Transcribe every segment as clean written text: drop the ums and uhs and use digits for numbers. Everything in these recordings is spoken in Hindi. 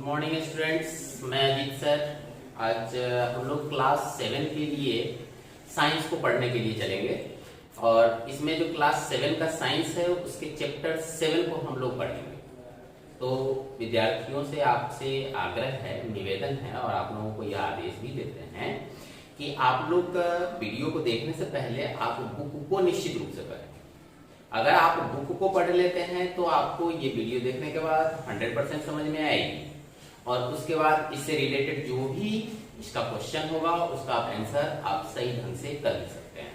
गुड मॉर्निंग स्टूडेंट्स, मैं अजीत सर। आज हम लोग क्लास 7 के लिए साइंस को पढ़ने के लिए चलेंगे और इसमें जो क्लास 7 का साइंस है उसके चैप्टर 7 को हम लोग पढ़ेंगे। तो विद्यार्थियों से आपसे आग्रह है, निवेदन है और आप लोगों को यह आदेश भी देते हैं कि आप लोग वीडियो को देखने से पहले आप बुक को निश्चित रूप से पढ़ें। अगर आप बुक को पढ़ लेते हैं तो आपको ये वीडियो देखने के बाद 100% समझ में आएगी और उसके बाद इससे रिलेटेड जो भी इसका क्वेश्चन होगा उसका आप आंसर आप सही ढंग से कर भी सकते हैं।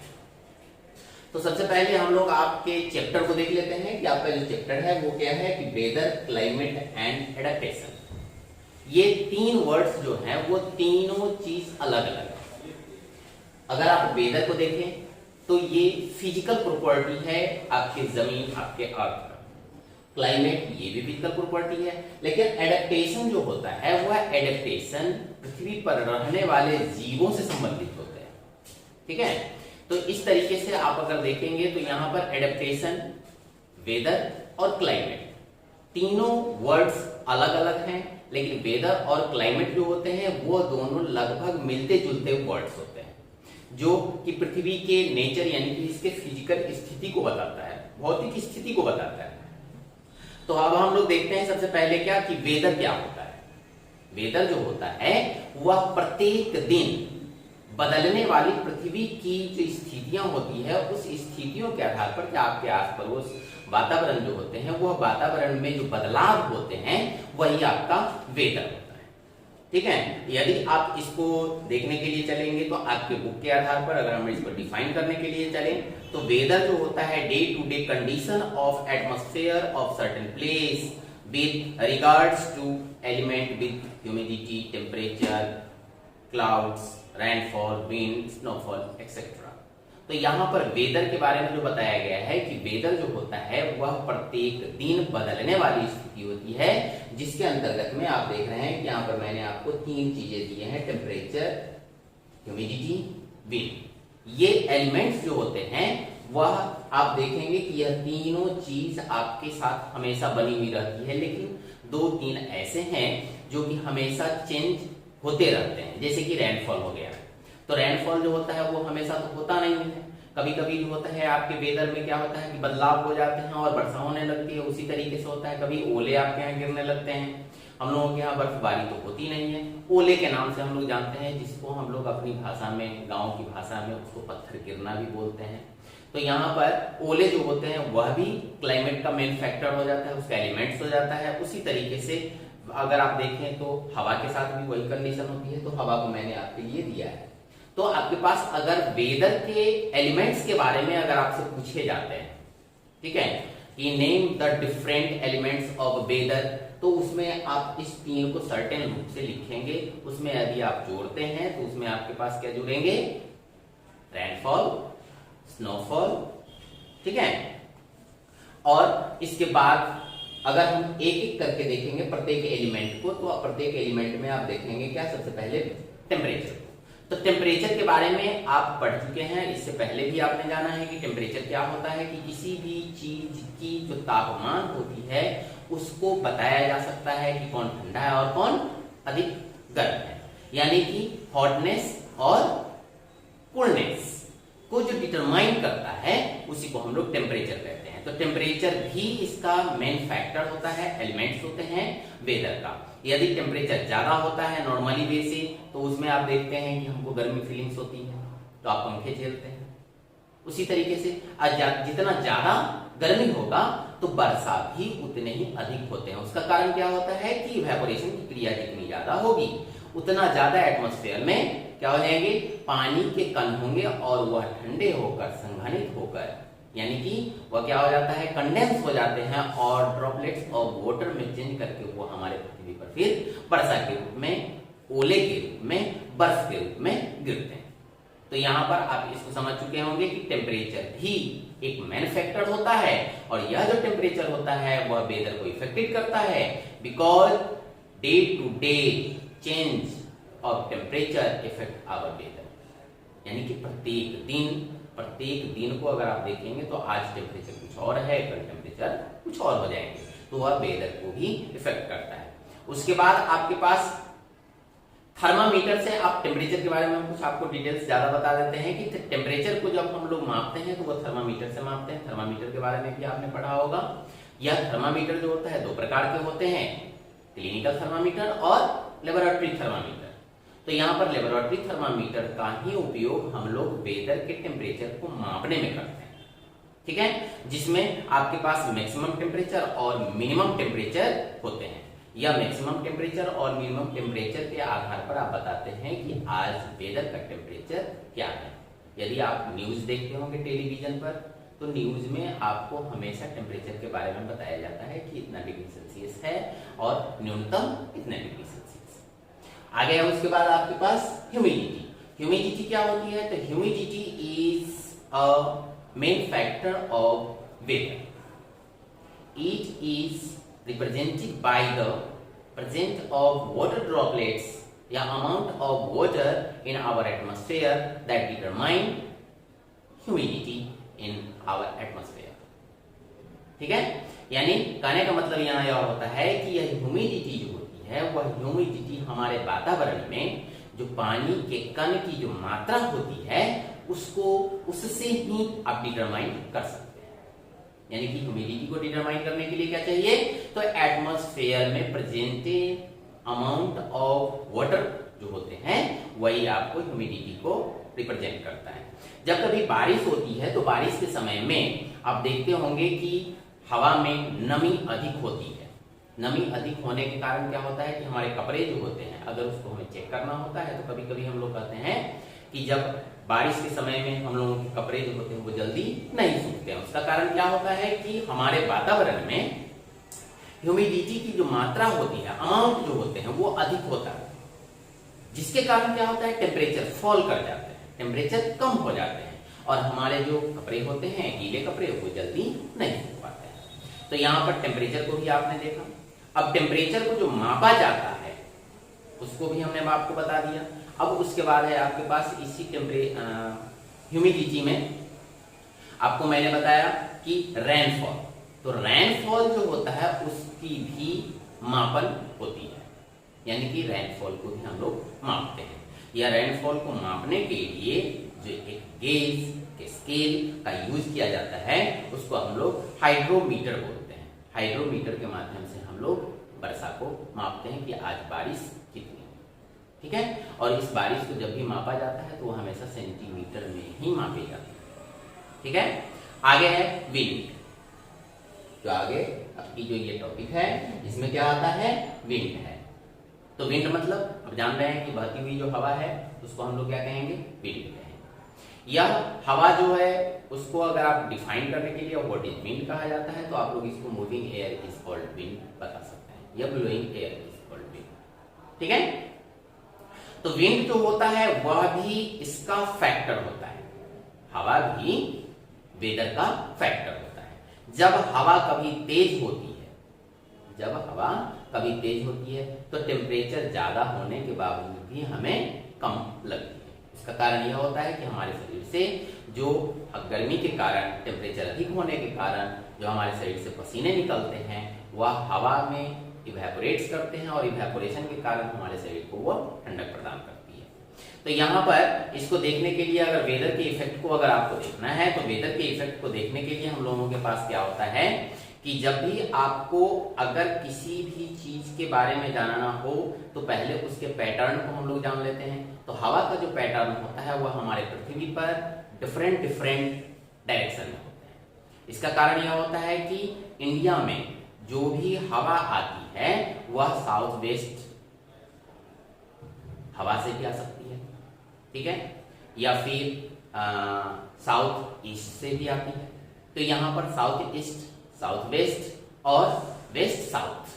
तो सबसे पहले हम लोग आपके चैप्टर को देख लेते हैं कि आपका जो चैप्टर है वो क्या है कि वेदर, क्लाइमेट एंड एडेप्टेशन। ये तीन वर्ड्स जो हैं वो तीनों चीज अलग अलग है। अगर आप वेदर को देखें तो ये फिजिकल प्रॉपर्टी है आपके जमीन, आपके अर्थ का। क्लाइमेट ये भी फिजिकल प्रॉपर्टी है, लेकिन एडेप्टेशन जो होता है वह एडेप्टेशन पृथ्वी पर रहने वाले जीवों से संबंधित होते हैं। ठीक है, तो इस तरीके से आप अगर देखेंगे तो यहां पर एडेप्टेशन, वेदर और क्लाइमेट तीनों वर्ड्स अलग अलग हैं, लेकिन वेदर और क्लाइमेट जो होते हैं वो दोनों लगभग मिलते जुलते वर्ड्स होते हैं जो कि पृथ्वी के नेचर यानी कि इसके फिजिकल स्थिति को बताता है, भौतिक स्थिति को बताता है। तो अब हम लोग देखते हैं सबसे पहले क्या कि वेदर क्या होता है। वेदर जो होता है वह प्रत्येक दिन बदलने वाली पृथ्वी की जो स्थितियां होती है उस स्थितियों के आधार पर कि आपके आस पड़ोस वातावरण जो होते हैं वह वातावरण में जो बदलाव होते हैं वही आपका वेदर होता है। ठीक है, यदि आप इसको देखने के लिए चलेंगे तो आपके बुक के आधार पर अगर हम इसको डिफाइन करने के लिए चलें तो वेदर जो होता है day to day condition of atmosphere of certain place with regards to element with humidity, temperature, clouds, rainfall, wind, snowfall etcetera. तो यहाँ पर वेदर के बारे में जो बताया गया है कि वेदर जो होता है वह प्रत्येक दिन बदलने वाली स्थिति होती है, जिसके अंतर्गत में आप देख रहे हैं कि यहाँ पर मैंने आपको तीन चीजें दी हैं, टेम्परेचर, ह्यूमिडिटी, विंड। ये एलिमेंट्स जो होते हैं वह आप देखेंगे कि यह तीनों चीज आपके साथ हमेशा बनी हुई रहती है, लेकिन दो तीन ऐसे हैं जो कि हमेशा चेंज होते रहते हैं। जैसे कि रेनफॉल हो गया, तो रेनफॉल जो होता है वो हमेशा तो होता नहीं है, कभी कभी जो होता है आपके वेदर में क्या होता है कि बदलाव हो जाते हैं और वर्षा होने लगती है। उसी तरीके से होता है कभी ओले आपके यहाँ गिरने लगते हैं। हम लोगों के यहाँ बर्फबारी तो होती नहीं है, ओले के नाम से हम लोग जानते हैं, जिसको हम लोग अपनी भाषा में, गाँव की भाषा में उसको पत्थर गिरना भी बोलते हैं। तो यहाँ पर ओले जो होते हैं वह भी क्लाइमेट का मेन फैक्टर हो जाता है, उसका एलिमेंट्स हो जाता है। उसी तरीके से अगर आप देखें तो हवा के साथ भी वही कंडीशन होती है, तो हवा को मैंने आपके लिए दिया है। तो आपके पास अगर वेदर के एलिमेंट्स के बारे में अगर आपसे पूछे जाते हैं, ठीक है, कि name the different elements of weather, तो उसमें आप इस तीन को सर्टेन रूप से लिखेंगे। उसमें यदि आप जोड़ते हैं तो उसमें आपके पास क्या जुड़ेंगे, रेनफॉल, स्नोफॉल, ठीक है। और इसके बाद अगर हम एक एक करके देखेंगे प्रत्येक एलिमेंट को, तो प्रत्येक एलिमेंट में आप देखेंगे क्या, सबसे पहले टेम्परेचर। तो टेम्परेचर के बारे में आप पढ़ चुके हैं, इससे पहले भी आपने जाना है कि टेम्परेचर क्या होता है, कि किसी भी चीज की जो तापमान होती है उसको बताया जा सकता है कि कौन ठंडा है और कौन अधिक गर्म है। यानी कि हॉटनेस और कूलनेस को जो डिटरमाइन करता है उसी को हम लोग टेम्परेचर कहते हैं। तो टेम्परेचर भी इसका मेन फैक्टर होता है, एलिमेंट्स होते हैं वेदर का। यदि टेम्परेचर ज्यादा होता है नॉर्मली वे से, तो उसमें आप देखते हैं कि हमको गर्मी फीलिंग्स होती है, तो आप पंखे झेलते हैं। उसी तरीके से जितना ज्यादा गर्मी होगा तो वर्षा भी उतने ही अधिक होते हैं। उसका कारण क्या होता है कि इवेपोरेशन की क्रिया जितनी ज्यादा होगी उतना ज्यादा एटमॉस्फेयर में क्या हो जाएंगे, पानी के कण होंगे और वह ठंडे होकर, संघनित होकर, यानी कि वह क्या हो जाता है, कंडेंस हो जाते हैं और ड्रॉपलेट्स ऑफ वाटर में चेंज करके वो हमारे पृथ्वी पर फिर वर्षा के रूप में, ओले के रूप में, बर्फ के रूप में गिरते हैं। तो यहाँ पर आप इसको समझ चुके होंगे कि टेम्परेचर भी एक मेन फैक्टर होता है और यह जो टेम्परेचर होता है वह वेदर को इफेक्टेड करता है, because day to day change of temperature effect our weather. यानी कि प्रत्येक दिन को अगर आप देखेंगे तो आज टेम्परेचर कुछ और है, कल टेम्परेचर कुछ और हो जाएंगे, तो वह वेदर को भी इफेक्ट करता है। उसके बाद आपके पास थर्मामीटर से आप टेम्परेचर के बारे में कुछ आपको डिटेल्स ज्यादा बता देते हैं कि टेम्परेचर को जब हम लोग मापते हैं तो वो थर्मामीटर से मापते हैं। थर्मामीटर के बारे में भी आपने पढ़ा होगा। यह थर्मामीटर जो होता है दो प्रकार के होते हैं, क्लिनिकल थर्मामीटर और लेबोरेटरी थर्मामीटर। तो यहाँ पर लेबोरेटरी थर्मामीटर का ही उपयोग हम लोग वेदर के टेम्परेचर को मापने में करते हैं, ठीक है, जिसमें आपके पास मैक्सिमम टेम्परेचर और मिनिमम टेम्परेचर होते हैं। या मैक्सिमम टेम्परेचर और मिनिमम टेम्परेचर के आधार पर आप बताते हैं कि आज वेदर का टेम्परेचर क्या है। यदि आप न्यूज देखते होंगे टेलीविजन पर, तो न्यूज में आपको हमेशा टेम्परेचर के बारे में बताया जाता है कि इतना डिग्री सेल्सियस है और न्यूनतम इतने डिग्री सेल्सियस। आगे है उसके बाद आपके पास ह्यूमिडिटी। ह्यूमिडिटी क्या होती है? तो humidity is a main factor of weather. It is represented by the presence of water droplets या amount of water in our atmosphere that determine humidity in our atmosphere। ठीक है, यानी कहने का मतलब यहाँ यह होता है कि यह ह्यूमिडिटी जो होती है वह ह्यूमिडिटी हमारे वातावरण में जो पानी के कण की जो मात्रा होती है उसको उससे ही आप डिटरमाइन कर सकते हैं। यानी कि ह्यूमिडिटी को डिटरमाइन करने के लिए क्या चाहिए? तो एटमॉस्फेयर में प्रेजेंट अमाउंट ऑफ वाटर जो होते हैं वही आपको ह्यूमिडिटी को रिप्रेजेंट करता है। जब कभी बारिश होती है तो बारिश के समय में आप देखते होंगे कि हवा में नमी अधिक होती है। नमी अधिक होने के कारण क्या होता है कि हमारे कपड़े जो होते हैं अगर उसको हमें चेक करना होता है तो कभी कभी हम लोग कहते हैं कि जब बारिश के समय में हम लोगों के कपड़े जो होते हैं वो जल्दी नहीं सूखते हैं। उसका कारण क्या होता है कि हमारे वातावरण में ह्यूमिडिटी की जो मात्रा होती है, अमाउंट जो होते हैं वो अधिक होता है, जिसके कारण क्या होता है टेम्परेचर फॉल कर जाते हैं, टेम्परेचर कम हो जाते हैं और हमारे जो कपड़े होते हैं गीले कपड़े वो जल्दी नहीं सूख पाते हैं। तो यहाँ पर टेम्परेचर को भी आपने देखा। अब टेम्परेचर को जो मापा जाता है उसको भी हमने आपको बता दिया। अब उसके बाद है आपके पास इसी ह्यूमिडिटी में आपको मैंने बताया कि रेनफॉल। तो रेनफॉल जो होता है उसकी भी मापन होती है, यानी कि रेनफॉल को भी हम लोग मापते हैं। या रेनफॉल को मापने के लिए जो एक गेज के स्केल का यूज किया जाता है उसको हम लोग हाइड्रोमीटर बोलते हैं। हाइड्रोमीटर के माध्यम से हम लोग वर्षा को मापते हैं कि आज बारिश कितनी, ठीक है। और इस बारिश को जब भी मापा जाता है तो वो हमेशा सेंटीमीटर में ही मापी जाती है, ठीक है। आगे है विंड। जो आगे आपकी जो ये टॉपिक है इसमें क्या आता है? विंड है। तो विंड मतलब अब जान रहे हैं कि बहती हुई जो हवा है उसको हम लोग क्या कहेंगे? विंड कहेंगे। यह हवा जो है उसको अगर आप डिफाइन करने के लिए व्हाट इज विंड कहा जाता है तो आप लोग इसको moving air is called wind बता सकते हैं, या blowing air is called wind, ठीक है। तो विंड जो होता है वह भी इसका फैक्टर होता है। हवा भी वेदर का फैक्टर होता है। जब हवा कभी तेज होती है, जब हवा कभी तेज होती है तो टेम्परेचर ज्यादा होने के बावजूद भी हमें कम लगती है। इसका कारण यह होता है कि हमारे शरीर से जो गर्मी के कारण, टेम्परेचर अधिक होने के कारण जो हमारे शरीर से पसीने निकलते हैं वह हवा में इवेपोरेट्स करते हैं और इवेपोरेशन के कारण हमारे शरीर को वह ठंडक प्रदान करती है। तो यहाँ पर इसको देखने के लिए अगर वेदर के इफेक्ट को अगर आपको देखना है तो वेदर के इफेक्ट को देखने के लिए हम लोगों के पास क्या होता है कि जब भी आपको अगर किसी भी चीज के बारे में जानना हो तो पहले उसके पैटर्न को हम लोग जान लेते हैं। तो हवा का जो पैटर्न होता है वह हमारे पृथ्वी पर डिफरेंट डायरेक्शन में होते हैं। इसका कारण यह होता है कि इंडिया में जो भी हवा आती है वह साउथ वेस्ट हवा से भी आ सकती है, ठीक है, या फिर साउथ ईस्ट से भी आती है। तो यहाँ पर साउथ ईस्ट, साउथ वेस्ट और वेस्ट साउथ,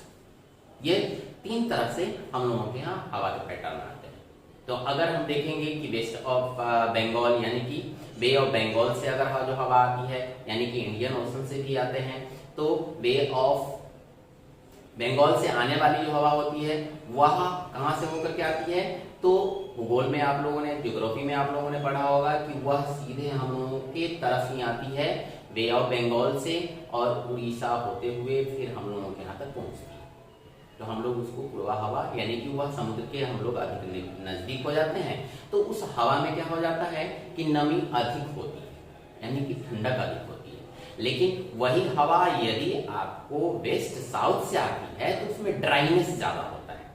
ये तीन तरह से हम लोगों के यहाँ हवा के पैटर्न आते हैं। तो अगर हम देखेंगे कि वेस्ट ऑफ बंगाल यानी कि बे ऑफ बंगाल से अगर जो हवा आती है यानी कि इंडियन ओशन से भी आते हैं, तो बे ऑफ बंगाल से आने वाली जो हवा होती है वह कहां से होकर के आती है? तो भूगोल में आप लोगों ने, ज्योग्राफी में आप लोगों ने पढ़ा होगा कि वह सीधे हम लोगों के तरफ ही आती है बे ऑफ बंगाल से और उड़ीसा होते हुए फिर हम लोगों के यहाँ तक पहुंचती है, तो हम लोग उसको पूर्वा हवा, यानी कि वह समुद्र के हम लोग अधिक नजदीक हो जाते हैं, तो उस हवा में क्या हो जाता है कि नमी अधिक होती है, यानी कि ठंडक अधिक होती है। लेकिन वही हवा यदि आपको वेस्ट साउथ से आती है तो उसमें ड्राइनेस ज्यादा होता है,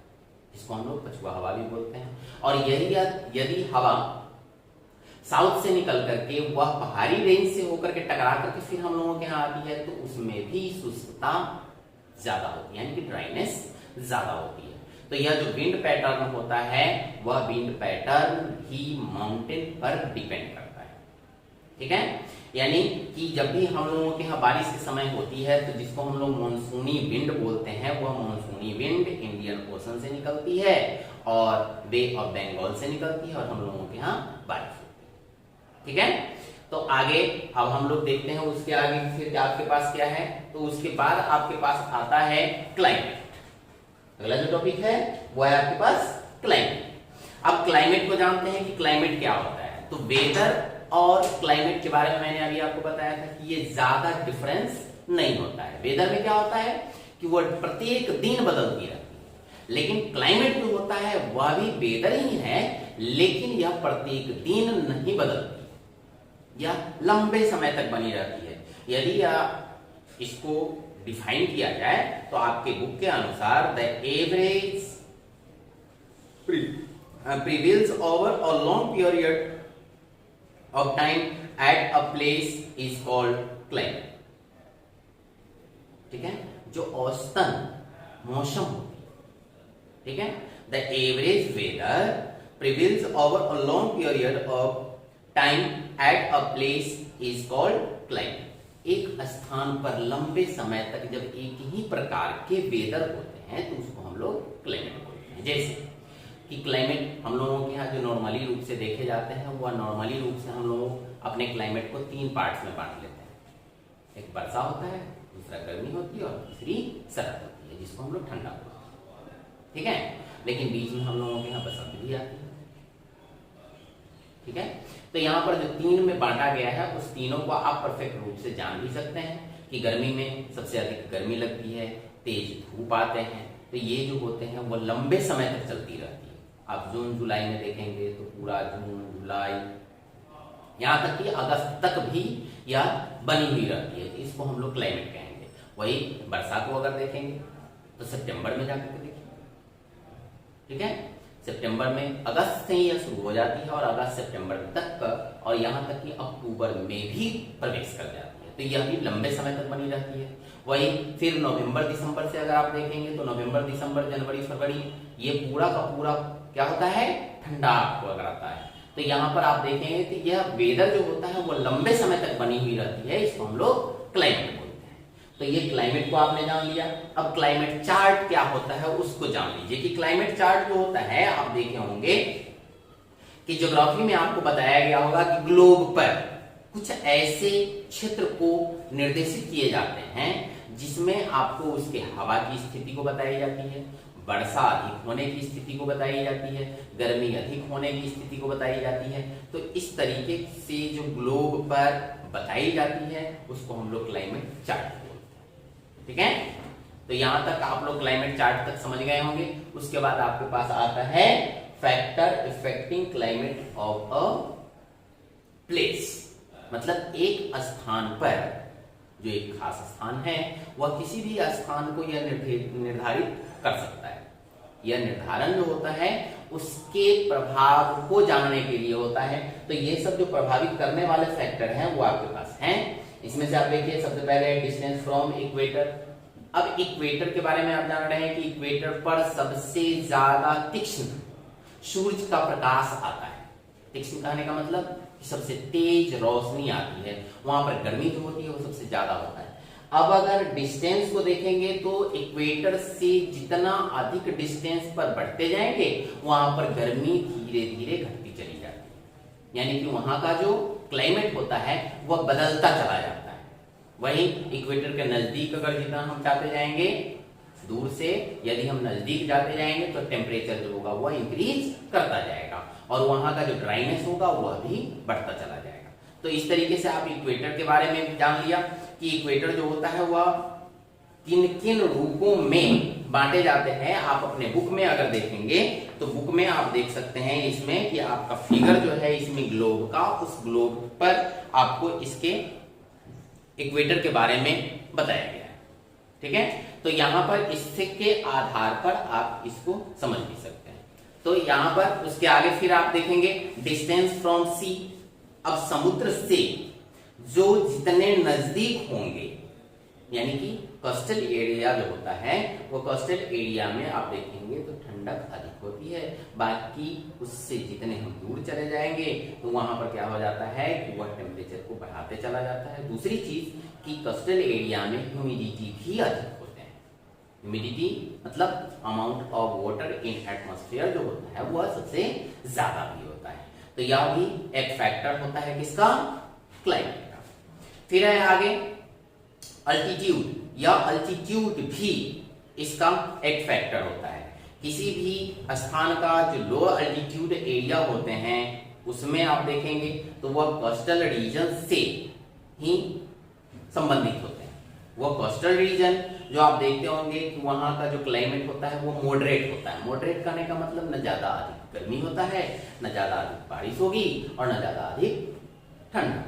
इसको हम लोग पछुआ हवा भी बोलते हैं। और यही यदि हवा साउथ से निकल करके वह पहाड़ी रेंज से होकर के टकरा करके फिर हम लोगों के यहाँ आती है, तो उसमें भी शुष्कता ज्यादा होती है, यानी कि ड्राइनेस ज्यादा होती है। तो यह जो विंड पैटर्न होता है वह विंड पैटर्न ही माउंटेन पर डिपेंड करता है, ठीक है। यानी कि जब भी हम लोगों के यहाँ बारिश के समय होती है तो जिसको हम लोग मानसूनी विंड बोलते हैं, वह मानसूनी विंड इंडियन ओशन से निकलती है और बे ऑफ बंगाल से निकलती है और हम लोगों के यहाँ बारिश होती है, ठीक है। तो आगे अब हम लोग देखते हैं उसके आगे फिर आपके पास क्या है। तो उसके बाद आपके पास आता है क्लाइमेट। अगला जो टॉपिक है वो है आपके पास क्लाइमेट। अब क्लाइमेट को जानते हैं कि क्लाइमेट क्या होता है। तो वेदर और क्लाइमेट के बारे में मैंने अभी आपको बताया था कि ये ज्यादा डिफरेंस नहीं होता है। वेदर में क्या होता है कि वो प्रत्येक दिन बदलती रहती है, लेकिन क्लाइमेट जो होता है वह भी वेदर ही है, लेकिन यह प्रत्येक दिन नहीं बदलती, यह लंबे समय तक बनी रहती है। यदि आप इसको डिफाइन किया जाए तो आपके बुक के अनुसार the average prevails over a long period of time at a place is called climate, ठीक है। जो औसतन मौसम होती है, ठीक है। The average weather prevails over a long period of time at a place is called climate. एक स्थान पर लंबे समय तक जब एक ही प्रकार के वेदर होते हैं तो उसको हम लोग क्लाइमेट बोलते हैं। जैसे कि क्लाइमेट हम लोगों के यहाँ जो नॉर्मली रूप से देखे जाते हैं वह नॉर्मली रूप से हम लोग अपने क्लाइमेट को 3 पार्ट्स में बांट लेते हैं। एक वर्षा होता है, दूसरा गर्मी होती है और तीसरी शरद होती है, जिसको हम लोग ठंडा बोलते हैं, ठीक है। लेकिन बीच में हम लोगों के यहाँ बसंत भी आती है, ठीक है। तो यहाँ पर जो 3 में बांटा गया है उस तीनों को आप परफेक्ट रूप से जान भी सकते हैं कि गर्मी में सबसे अधिक गर्मी लगती है, तेज धूप आते हैं, तो ये जो होते हैं वो लंबे समय तक चलती रहती है। आप जून जुलाई में देखेंगे तो पूरा जून जुलाई यहाँ तक कि अगस्त तक भी यह बनी हुई रहती है, तो इसको हम लोग क्लाइमेट कहेंगे। वही वर्षा को अगर देखेंगे तो सितंबर में जाकर के देखिए, ठीक है। सितंबर में अगस्त से ही यह शुरू हो जाती है और अगस्त सितंबर तक और यहाँ तक कि अक्टूबर में भी प्रवेश कर जाती है, तो यह भी लंबे समय तक बनी रहती है। वही फिर नवंबर दिसंबर से अगर आप देखेंगे तो नवंबर दिसंबर जनवरी फरवरी ये पूरा का पूरा क्या होता है, ठंडा आपको अगर आता है। तो यहाँ पर आप देखेंगे कि यह वेदर जो होता है वो लंबे समय तक बनी हुई रहती है, इसको हम लोग क्लाइमेट बोलते हैं। तो ये क्लाइमेट को आपने जान लिया। अब क्लाइमेट चार्ट क्या होता है उसको जान लीजिए कि क्लाइमेट चार्ट जो होता है आप देखे होंगे कि ज्योग्राफी में आपको बताया गया होगा कि ग्लोब पर कुछ ऐसे क्षेत्र को निर्देशित किए जाते हैं जिसमें आपको उसके हवा की स्थिति को बताई जाती है, वर्षा अधिक होने की स्थिति को बताई जाती है, गर्मी अधिक होने की स्थिति को बताई जाती है। तो इस तरीके से जो ग्लोब पर बताई जाती है उसको हम लोग क्लाइमेट चार्ट बोलते हैं, ठीक है। तो यहां तक आप लोग क्लाइमेट चार्ट तक समझ गए होंगे। उसके बाद आपके पास आता है factor affecting climate of a place, मतलब एक स्थान पर जो एक खास स्थान है वह किसी भी स्थान को यह निर्धारित कर सकता है। यह निर्धारण जो होता है उसके प्रभाव को जानने के लिए होता है। तो ये सब जो प्रभावित करने वाले फैक्टर हैं वो आपके पास हैं। इसमें से आप देखिए सबसे पहले डिस्टेंस फ्रॉम इक्वेटर। अब इक्वेटर के बारे में आप जान रहे हैं कि इक्वेटर पर सबसे ज्यादा तीक्ष्ण सूरज का प्रकाश आता है। तीक्ष्ण कहने का मतलब कि सबसे तेज रोशनी आती है, वहां पर गर्मी जो होती है वो सबसे ज्यादा होता है। अब अगर डिस्टेंस को देखेंगे तो इक्वेटर से जितना अधिक डिस्टेंस पर बढ़ते जाएंगे वहां पर गर्मी धीरे धीरे घटती चली जाती है, यानी कि वहां का जो क्लाइमेट होता है वह बदलता चला जाता है। वहीं इक्वेटर के नजदीक अगर जितना हम जाते जाएंगे, दूर से यदि हम नजदीक जाते जाएंगे तो टेम्परेचर जो होगा वह इंक्रीज करता जाएगा और वहां का जो ड्राइनेस होगा वह भी बढ़ता चला जाएगा। तो इस तरीके से आप इक्वेटर के बारे में जान लिया कि इक्वेटर जो होता है वह किन किन रूपों में बांटे जाते हैं। आप अपने बुक में अगर देखेंगे तो बुक में आप देख सकते हैं इसमें कि आपका फिगर जो है इसमें ग्लोब का, उस ग्लोब पर आपको इसके इक्वेटर के बारे में बताया गया है। ठीक है, तो यहां पर इसके आधार पर आप इसको समझ भी सकते हैं। तो यहां पर उसके आगे फिर आप देखेंगे डिस्टेंस फ्रॉम सी। अब समुद्र से जो जितने नजदीक होंगे, यानी कि कोस्टल एरिया जो होता है वो कोस्टल एरिया में आप देखेंगे तो ठंडक अधिक होती है। बाकी उससे जितने हम दूर चले जाएंगे तो वहां पर क्या हो जाता है कि वह टेम्परेचर को बढ़ाते चला जाता है। दूसरी चीज कि कोस्टल एरिया में ह्यूमिडिटी भी अधिक होते हैं। ह्यूमिडिटी मतलब amount of water in atmosphere जो होता है वह सबसे ज्यादा भी होता है। तो यह भी एक फैक्टर होता है किसका, क्लाइमेट का। फिर है आगे अल्टीट्यूड, या अल्टीट्यूड भी इसका एक फैक्टर होता है। किसी भी स्थान का जो लो अल्टीट्यूड एरिया होते हैं उसमें आप देखेंगे तो वह कोस्टल रीजन से ही संबंधित होते हैं। वह कोस्टल रीजन जो आप देखते होंगे कि वहां का जो क्लाइमेट होता है वो मॉडरेट होता है। मॉडरेट करने का मतलब न ज्यादा अधिक गर्मी होता है, न ज्यादा अधिक बारिश होगी और न ज्यादा अधिक ठंडा,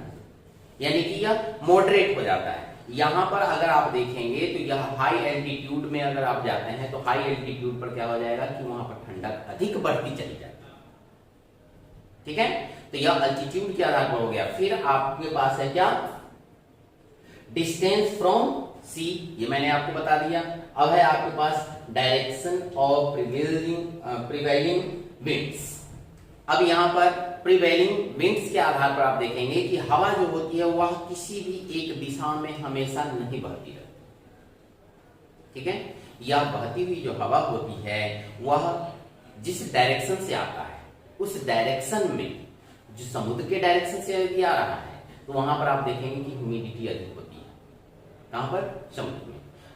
यानी कि यह मॉडरेट हो जाता है। यहां पर अगर आप देखेंगे तो यह हाई एल्टीट्यूड में अगर आप जाते हैं तो हाई एल्टीट्यूड पर क्या हो जाएगा कि वहां पर ठंडक अधिक बढ़ती चली जाती है। ठीक है, तो यह अल्टीट्यूड के आधार पर हो गया। फिर आपके पास है क्या, डिस्टेंस फ्रॉम सी, ये मैंने आपको बता दिया। अब है आपके पास डायरेक्शन ऑफ प्रिवेलिंग विंड्स। अब यहां पर प्रिवेलिंग विंड्स के आधार पर आप देखेंगे कि हवा जो होती है वह किसी भी एक दिशा में हमेशा नहीं बहती रहती। ठीक है, यह बहती हुई जो हवा होती है वह जिस डायरेक्शन से आता है उस डायरेक्शन में, जो समुद्र के डायरेक्शन से यदि आ रहा है तो वहां पर आप देखेंगे कि ह्यूमिडिटी अधिक होती है। कहां पर, समुद्र में।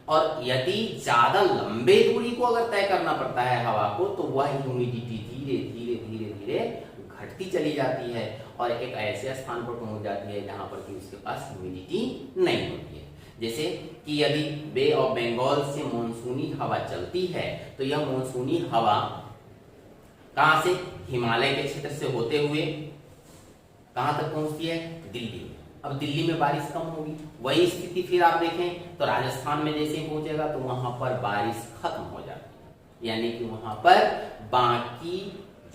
और यदि ज्यादा लंबे दूरी को अगर तय करना पड़ता है हवा को तो वह ह्यूमिडिटी धीरे धीरे धीरे धीरे घटती चली जाती है और एक ऐसे स्थान पर पहुंच जाती है जहां पर कि उसके पास ह्यूमिडिटी नहीं होती है। जैसे कि यदि बे ऑफ बंगाल से मानसूनी हवा चलती है तो यह मानसूनी हवा कहां से, हिमालय के क्षेत्र से होते हुए कहां तक पहुंचती है, दिल्ली में। अब दिल्ली में बारिश कम होगी, वही स्थिति फिर आप देखें तो राजस्थान में जैसे ही पहुंचेगा तो वहां पर बारिश खत्म हो जाती है, यानी कि वहां पर बाकी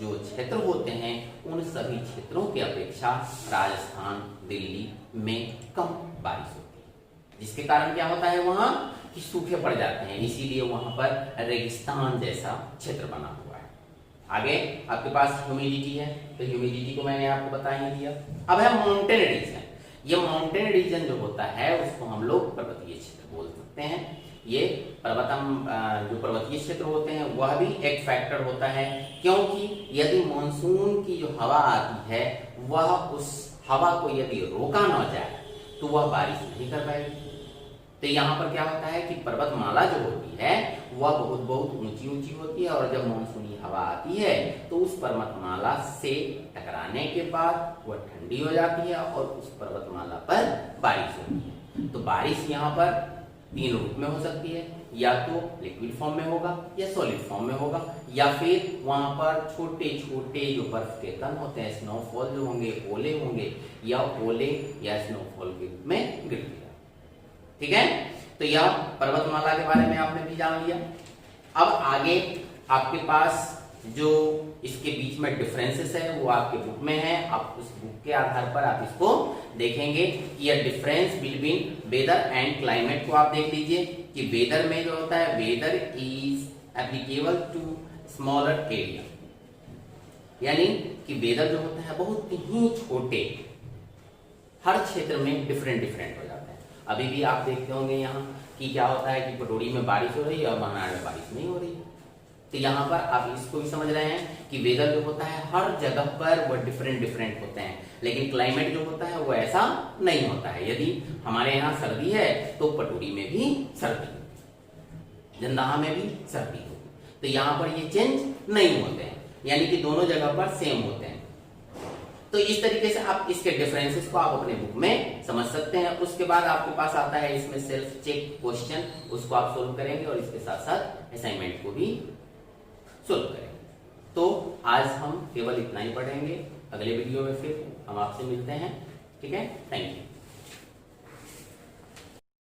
जो क्षेत्र होते हैं उन सभी क्षेत्रों की अपेक्षा राजस्थान, दिल्ली में कम बारिश होती है, जिसके कारण क्या होता है वहां कि सूखे पड़ जाते हैं। इसीलिए वहां पर रेगिस्तान जैसा क्षेत्र बना हुआ है। आगे आपके पास ह्यूमिडिटी है, तो ह्यूमिडिटी को मैंने आपको बता ही दिया। अब है माउंटेन रीजन। ये माउंटेन रीजन जो होता है उसको हम लोग पर्वतीय क्षेत्र बोल सकते हैं। ये जो पर्वतीय क्षेत्र होते हैं वह भी एक फैक्टर होता है, क्योंकि यदि मानसून की जो हवा आती है वह उस हवा को यदि रोका न जाए तो वह बारिश नहीं कर पाएगी। तो यहाँ पर क्या होता है कि पर्वतमाला जो होती है वह बहुत बहुत ऊंची ऊंची होती है और जब मानसूनी हवा आती है तो उस पर्वतमाला से टकराने के बाद वह ठंडी हो जाती है और उस पर्वतमाला पर बारिश होती है। तो बारिश यहाँ पर तीन रूप में हो सकती है, या तो लिक्विड फॉर्म में होगा या सॉलिड फॉर्म में होगा, या फिर वहां पर छोटे छोटे जो बर्फ के कण होते हैं, स्नोफॉल जो होंगे, ओले होंगे, या ओले या स्नोफॉल के रूप में गिरते हैं। ठीक है, तो यह पर्वतमाला के बारे में आपने भी जान लिया। अब आगे आपके पास जो इसके बीच में डिफरेंसेस है वो आपके बुक में है। आप उस बुक के आधार पर आप इसको देखेंगे कि यह difference between weather and climate को आप देख लीजिए कि वेदर में जो होता है, weather is applicable to smaller area, यानी कि वेदर जो होता है बहुत ही छोटे, हर क्षेत्र में डिफरेंट डिफरेंट हो जाता है। अभी भी आप देखते होंगे यहाँ कि क्या होता है कि पटोरी में बारिश हो रही है और बनारस में बारिश नहीं हो रही है। तो यहाँ पर आप इसको भी समझ रहे हैं कि वेदर जो होता है हर जगह पर वो डिफरेंट डिफरेंट होते हैं, लेकिन क्लाइमेट जो होता है वो ऐसा नहीं होता है। यदि हमारे यहाँ सर्दी है तो पटोरी में भी सर्दी होगी, जंदाहा में भी सर्दी होगी। तो यहाँ पर ये चेंज नहीं होते हैं, यानी कि दोनों जगह पर सेम होते हैं। तो इस तरीके से आप इसके डिफरेंसेस को आप अपने बुक में समझ सकते हैं। उसके बाद आपके पास आता है इसमें सेल्फ चेक क्वेश्चन, उसको आप सोल्व करेंगे और इसके साथ साथ असाइनमेंट को भी सोल्व करेंगे। तो आज हम केवल इतना ही पढ़ेंगे, अगले वीडियो में फिर हम आपसे मिलते हैं। ठीक है, थैंक यू।